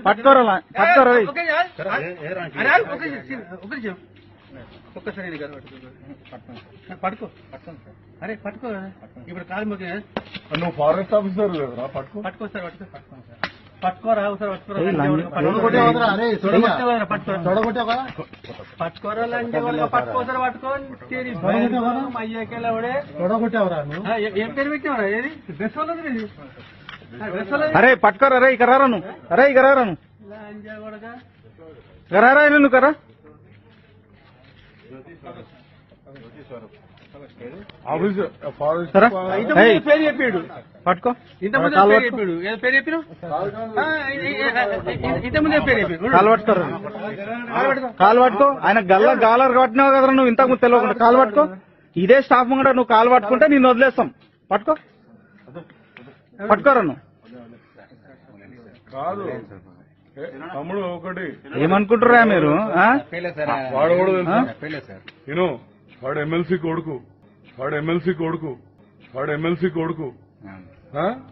పట్టుకోరా ఒక్కసారి పట్టుకో. అరే పట్టుకో, ఇప్పుడు కాలు మొక్క. నువ్వు ఫారెస్ట్ ఆఫీసర్ లేదురా? పట్టుకో సార్, పట్టుకోరా ఒకసారి పట్టుకోరా పట్టుకోసారి పట్టుకోని అయ్యాకెళ్ళే ఏం పేరు పెట్టినవరా? ఏది డ్రెస్ వాళ్ళది ఇది? అరే పట్టుకోరా రే ఇక రాను. అరే ఇక రాను కరారా నువ్వు కరా పేరు చెప్పాడు. పట్టుకో ఇంతకుముందే పేరు చెప్పాడు. ఏదో పేరు చెప్పిన ఇంతకుముందే పేరు చెప్పాడు. కాలు పట్టుకోరా, కాలు పట్టుకో. ఆయన గాలర్ కొట్టినావు కదరా నువ్వు ఇంతకుముందు తెలియకుండా. కాలు పట్టుకో. ఇదే స్టాఫ్ ముంగట నువ్వు కాలు పట్టుకుంటే నిన్ను వదిలేస్తాం. పట్టుకో, పట్టుకోరా నువ్వు. కాదు తమ్ముడు ఒకటి ఏమనుకుంటురా మీరు? వాడు కూడా నేను వాడు ఎమ్మెల్సీ కొడుకు,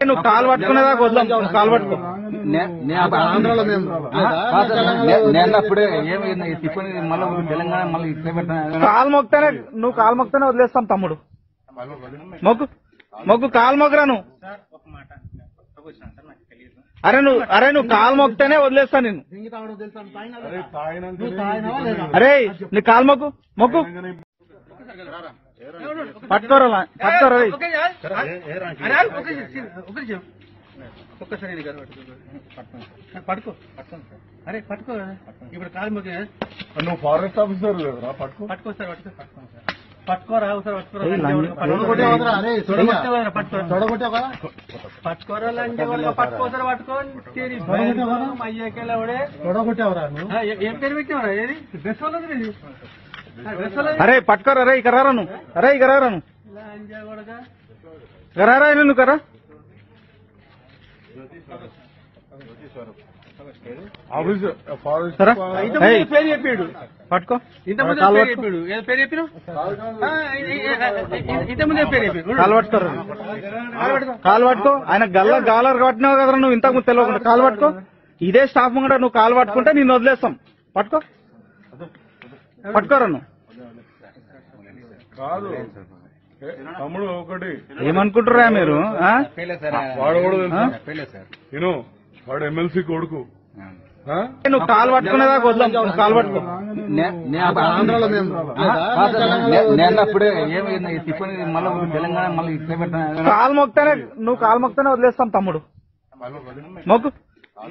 నువ్వు కాలు పట్టుకునేదాకా వద్దాం. కాలు పట్టుకో. కాలు మొక్తేనే నువ్వు కాలు మొక్తేనే వదిలేస్తాం తమ్ముడు. మొగ్గు కాలు మొగ్గరా నువ్వు. అరే నువ్వు కాలు మొక్తేనే వదిలేస్తా నేను. అరే నీ కాలు మొక్కు పట్టుకోరా. ఒక్కసారి పట్టుకో. అరే పట్టుకో, ఇప్పుడు కాలు మొక్క. నువ్వు ఫారెస్ట్ ఆఫీసర్ లేదురా? పట్టుకో సార్, పట్టుకోరా ఒకసారి పట్టుకోరా పట్టుకోసారి పట్టుకోని అయ్యాకెళ్ళే ఏం పేరు పెట్టినవరా? ఏది డ్రెస్ వాళ్ళది ఇది? అరే పట్టుకోరా రే ఇక రాను. అరే ఇక రాను కరారా నువ్వు కరా. పేరు చెప్పాడు. పట్టుకో. ఇంతకుముందే పేరు చెప్పాడు. ఏదో పేరు చెప్పిన ఇంతకుముందే పేరు చెప్పాడు. కాలు పట్టుకోరా, కాలు పట్టుకో. ఆయన గాలర్ కొట్టినావు కదరా నువ్వు ఇంతకుముందు తెలియకుండా. కాలు పట్టుకో. ఇదే స్టాఫ్ ముంగట నువ్వు కాలు పట్టుకుంటే నిన్ను వదిలేస్తాం. పట్టుకోరా నువ్వు. కాదు తమ్ముడు ఒకటి ఏమనుకుంటురా మీరు? వాడు కూడా నేను వాడు ఎమ్మెల్సీ కొడుకు. నువ్వు కాలు పట్టుకునేదాకా వద్దాం. కాలు పట్టుకో. కాలు మొక్తేనే నువ్వు కాలు మొక్తేనే వదిలేస్తాం తమ్ముడు.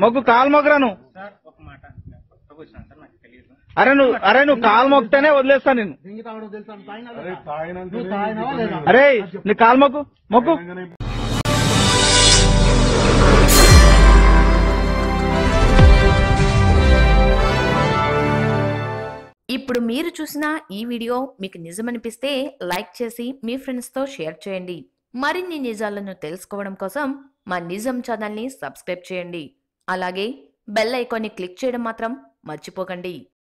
మొగ్గు కాలు మొగ్గరా నువ్వు. అరే నువ్వు కాలు మొక్తేనే వదిలేస్తా నేను. అరే నీ కాలు మొక్కు. ఇప్పుడు మీరు చూసిన ఈ వీడియో మీకు నిజమనిపిస్తే లైక్ చేసి మీ ఫ్రెండ్స్తో షేర్ చేయండి. మరిన్ని నిజాలను తెలుసుకోవడం కోసం మా నిజం ఛానల్ని సబ్స్క్రైబ్ చేయండి. అలాగే బెల్ ఐకాన్ని క్లిక్ చేయడం మాత్రం మర్చిపోకండి.